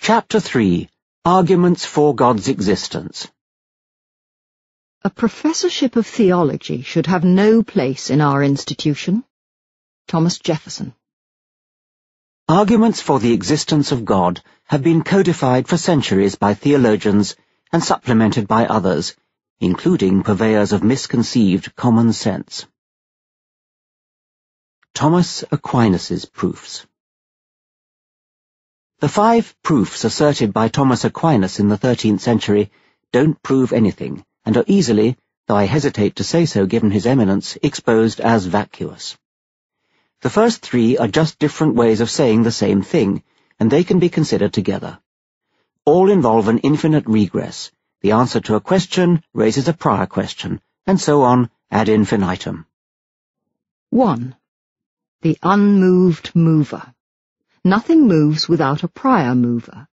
Chapter 3. Arguments for God's Existence. A professorship of theology should have no place in our institution. Thomas Jefferson. Arguments for the existence of God have been codified for centuries by theologians and supplemented by others, including purveyors of misconceived common sense. Thomas Aquinas's proofs. The 5 proofs asserted by Thomas Aquinas in the 13th century don't prove anything, and are easily, though I hesitate to say so given his eminence, exposed as vacuous. The first 3 are just different ways of saying the same thing, and they can be considered together. All involve an infinite regress. The answer to a question raises a prior question, and so on ad infinitum. 1. The unmoved mover. Nothing moves without a prior mover.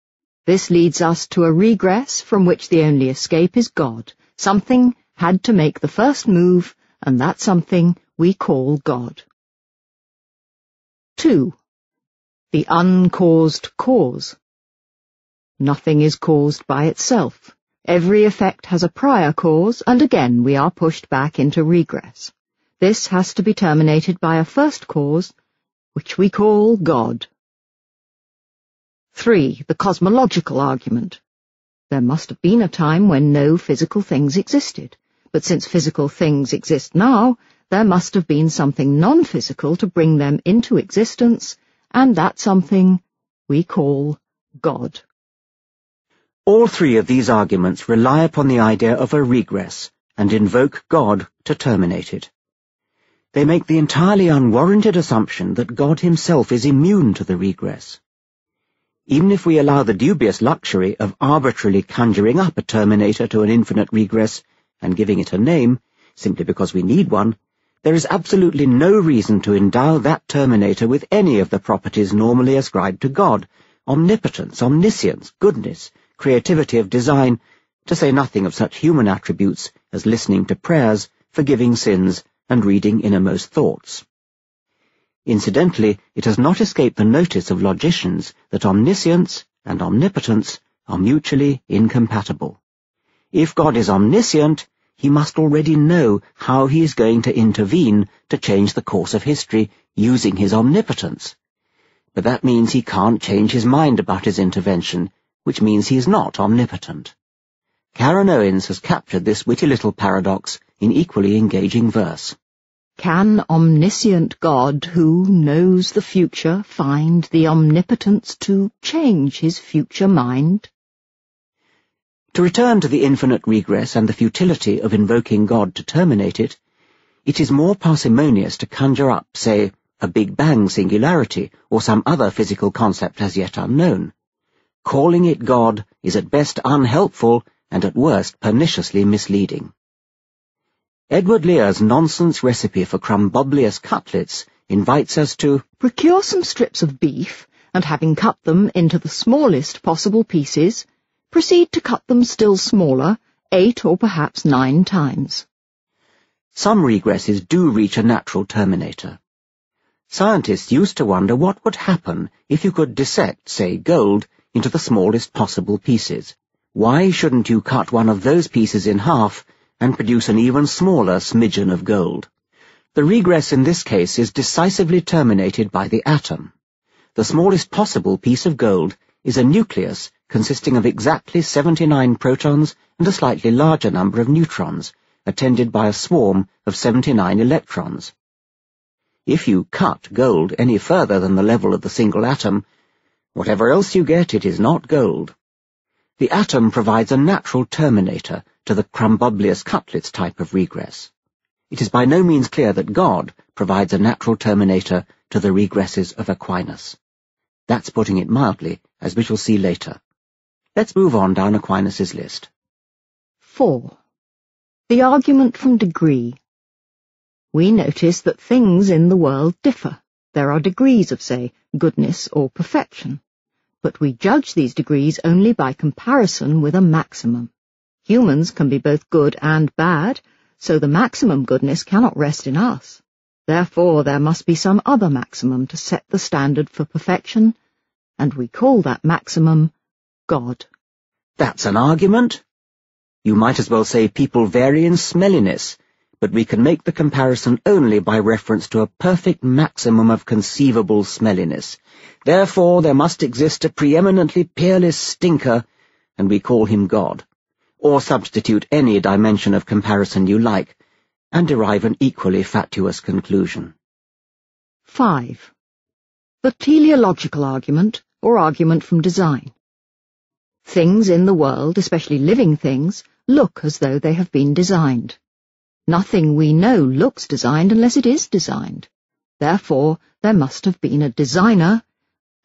This leads us to a regress from which the only escape is God. Something had to make the first move, and that something we call God. 2. The uncaused cause. Nothing is caused by itself. Every effect has a prior cause, and again we are pushed back into regress. This has to be terminated by a first cause, which we call God. 3. The cosmological argument. There must have been a time when no physical things existed, but since physical things exist now, there must have been something non-physical to bring them into existence, and that something we call God. All 3 of these arguments rely upon the idea of a regress and invoke God to terminate it. They make the entirely unwarranted assumption that God himself is immune to the regress. Even if we allow the dubious luxury of arbitrarily conjuring up a terminator to an infinite regress and giving it a name, simply because we need one, there is absolutely no reason to endow that terminator with any of the properties normally ascribed to God: omnipotence, omniscience, goodness, creativity of design, to say nothing of such human attributes as listening to prayers, forgiving sins, and reading innermost thoughts. Incidentally, it has not escaped the notice of logicians that omniscience and omnipotence are mutually incompatible. If God is omniscient, he must already know how he is going to intervene to change the course of history using his omnipotence. But that means he can't change his mind about his intervention, which means he is not omnipotent. Karen Owens has captured this witty little paradox in equally engaging verse. Can omniscient God, who knows the future, find the omnipotence to change his future mind? To return to the infinite regress and the futility of invoking God to terminate it, it is more parsimonious to conjure up, say, a Big Bang singularity or some other physical concept as yet unknown. Calling it God is at best unhelpful and at worst perniciously misleading. Edward Lear's nonsense recipe for crumboblious cutlets invites us to procure some strips of beef, and having cut them into the smallest possible pieces, proceed to cut them still smaller, 8 or perhaps 9 times. Some regresses do reach a natural terminator. Scientists used to wonder what would happen if you could dissect, say, gold into the smallest possible pieces. Why shouldn't you cut one of those pieces in half and produce an even smaller smidgen of gold? The regress in this case is decisively terminated by the atom. The smallest possible piece of gold is a nucleus consisting of exactly 79 protons and a slightly larger number of neutrons, attended by a swarm of 79 electrons. If you cut gold any further than the level of the single atom, whatever else you get, it is not gold. The atom provides a natural terminator to the crumboblious cutlets type of regress. It is by no means clear that God provides a natural terminator to the regresses of Aquinas. That's putting it mildly, as we shall see later. Let's move on down Aquinas's list. 4. The argument from degree. We notice that things in the world differ. There are degrees of, say, goodness or perfection. But we judge these degrees only by comparison with a maximum. Humans can be both good and bad, so the maximum goodness cannot rest in us. Therefore, there must be some other maximum to set the standard for perfection, and we call that maximum God. That's an argument? You might as well say people vary in smelliness, but we can make the comparison only by reference to a perfect maximum of conceivable smelliness. Therefore there must exist a preeminently peerless stinker, and we call him God. Or substitute any dimension of comparison you like, and derive an equally fatuous conclusion. 5. The teleological argument, or argument from design. Things in the world, especially living things, look as though they have been designed. Nothing we know looks designed unless it is designed. Therefore, there must have been a designer,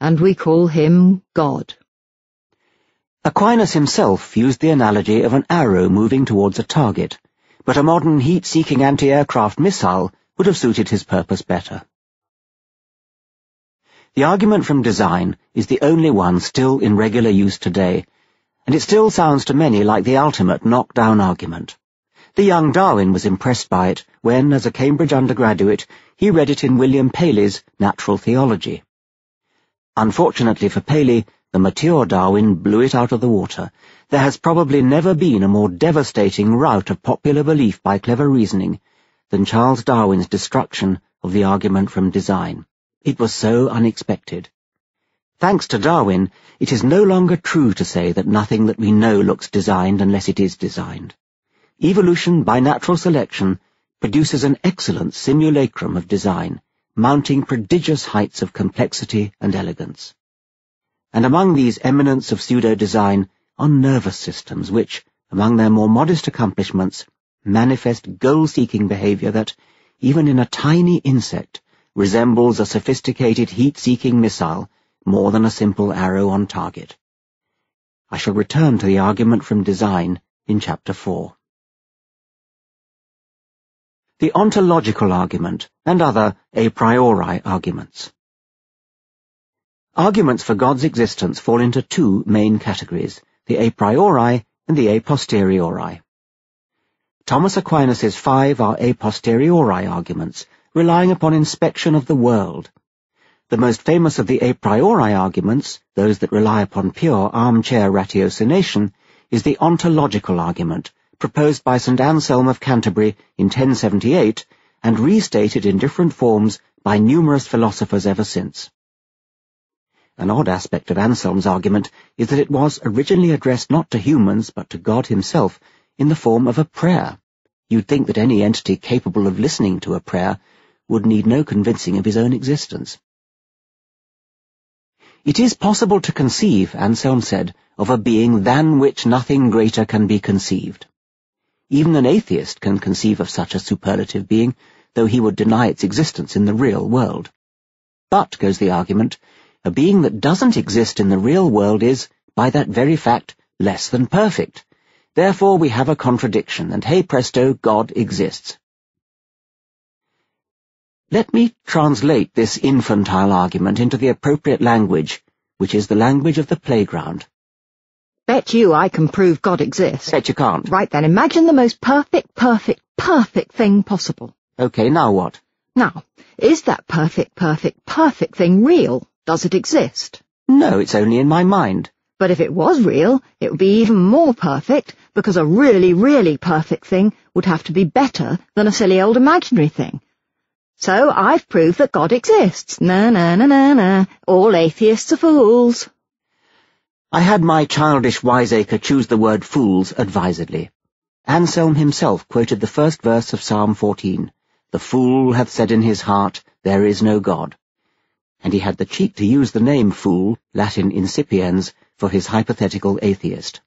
and we call him God. Aquinas himself used the analogy of an arrow moving towards a target, but a modern heat-seeking anti-aircraft missile would have suited his purpose better. The argument from design is the only one still in regular use today, and it still sounds to many like the ultimate knock-down argument. The young Darwin was impressed by it when, as a Cambridge undergraduate, he read it in William Paley's Natural Theology. Unfortunately for Paley, the mature Darwin blew it out of the water. There has probably never been a more devastating rout of popular belief by clever reasoning than Charles Darwin's destruction of the argument from design. It was so unexpected. Thanks to Darwin, it is no longer true to say that nothing that we know looks designed unless it is designed. Evolution by natural selection produces an excellent simulacrum of design, mounting prodigious heights of complexity and elegance. And among these eminents of pseudo-design are nervous systems which, among their more modest accomplishments, manifest goal-seeking behavior that, even in a tiny insect, resembles a sophisticated heat-seeking missile more than a simple arrow on target. I shall return to the argument from design in Chapter 4. The ontological argument and other a priori arguments. Arguments for God's existence fall into two main categories, the a priori and the a posteriori. Thomas Aquinas' 5 are a posteriori arguments, relying upon inspection of the world. The most famous of the a priori arguments, those that rely upon pure armchair ratiocination, is the ontological argument, proposed by St. Anselm of Canterbury in 1078, and restated in different forms by numerous philosophers ever since. An odd aspect of Anselm's argument is that it was originally addressed not to humans, but to God himself, in the form of a prayer. You'd think that any entity capable of listening to a prayer would need no convincing of his own existence. It is possible to conceive, Anselm said, of a being than which nothing greater can be conceived. Even an atheist can conceive of such a superlative being, though he would deny its existence in the real world. But, goes the argument, a being that doesn't exist in the real world is, by that very fact, less than perfect. Therefore we have a contradiction, and hey presto, God exists. Let me translate this infantile argument into the appropriate language, which is the language of the playground. Bet you I can prove God exists. Bet you can't. Right then, imagine the most perfect thing possible. Okay, now what? Now, is that perfect thing real? Does it exist? No, it's only in my mind. But if it was real, it would be even more perfect, because a really perfect thing would have to be better than a silly old imaginary thing. So I've proved that God exists. Na. All atheists are fools. I had my childish wiseacre choose the word fools advisedly. Anselm himself quoted the first verse of Psalm 14, "The fool hath said in his heart, there is no God." And he had the cheek to use the name fool, Latin incipiens, for his hypothetical atheist.